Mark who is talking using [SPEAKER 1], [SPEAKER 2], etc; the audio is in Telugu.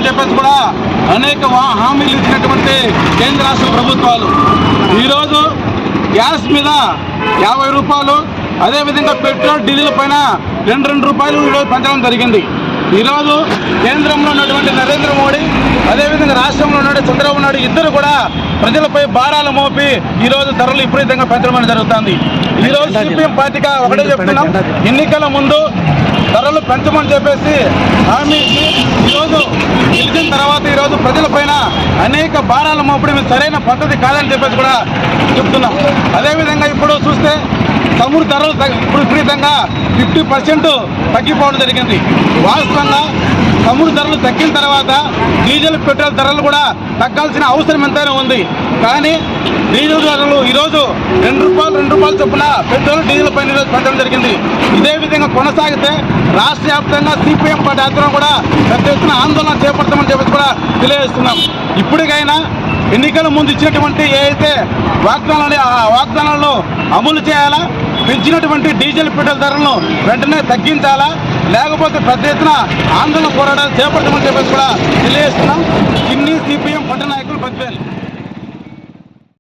[SPEAKER 1] చెప్పేసి కూడా అనేక హామీలు ఇచ్చినటువంటి కేంద్ర రాష్ట్ర ప్రభుత్వాలు ఈరోజు గ్యాస్ మీద 50 రూపాయలు, అదేవిధంగా పెట్రోల్ డీజిల్ పైన 2 రూపాయలు ఈరోజు పెంచడం జరిగింది. ఈరోజు కేంద్రంలో ఉన్నటువంటి నరేంద్ర మోడీ, అదేవిధంగా రాష్ట్రంలో ఉన్న చంద్రబాబు నాయుడు ఇద్దరు కూడా ప్రజలపై భారాలు మోపి ఈరోజు ధరలు విపరీతంగా పెంచడం జరుగుతుంది. ఈరోజు సిపిఎం పార్టీగా ఒకటే చెప్తున్నాం, ఎన్నికల ముందు ధరలు పెంచమని చెప్పేసి హామీ ఇచ్చి ఈరోజు గెలిచిన తర్వాత ఈరోజు ప్రజలపైన అనేక భారాలు మోపడం సరైన పద్ధతి కాదని చెప్పేసి కూడా చెప్తున్నాం. అదేవిధంగా ఇప్పుడు చూస్తే చమురు ధరలు ఇప్పుడు విపరీతంగా 50% తగ్గిపోవడం జరిగింది. వాస్తవంగా చమురు ధరలు తగ్గిన తర్వాత డీజిల్ పెట్రోల్ ధరలు కూడా తగ్గాల్సిన అవసరం ఎంతైనా ఉంది. కానీ డీజిల్ ధరలు ఈరోజు 2 రూపాయలు చొప్పున పెట్రోల్ డీజిల్ పైన ఈరోజు పెంచడం జరిగింది. ఇదే విధంగా కొనసాగితే రాష్ట్ర వ్యాప్తంగా సిపిఎం పార్టీ ఆధ్వర్యంలో కూడా పెద్ద ఎత్తున ఆందోళన చేపడతామని చెప్పేసి కూడా తెలియజేస్తున్నాం. ఇప్పటికైనా ఎన్నికల ముందు ఇచ్చినటువంటి ఏదైతే వాగ్దానాలు ఆ వాగ్దానాలను అమలు చేయాలా, పెంచినటువంటి డీజిల్ పెట్రోల్ ధరలను వెంటనే తగ్గించాలా, లేకపోతే పెద్ద ఎత్తున ఆందోళన పోరాటాలు చేపడతామని చెప్పేసి కూడా తెలియజేస్తున్నాం. ఇన్ని సిపిఎం పట్టణ నాయకులు బద్వేలు.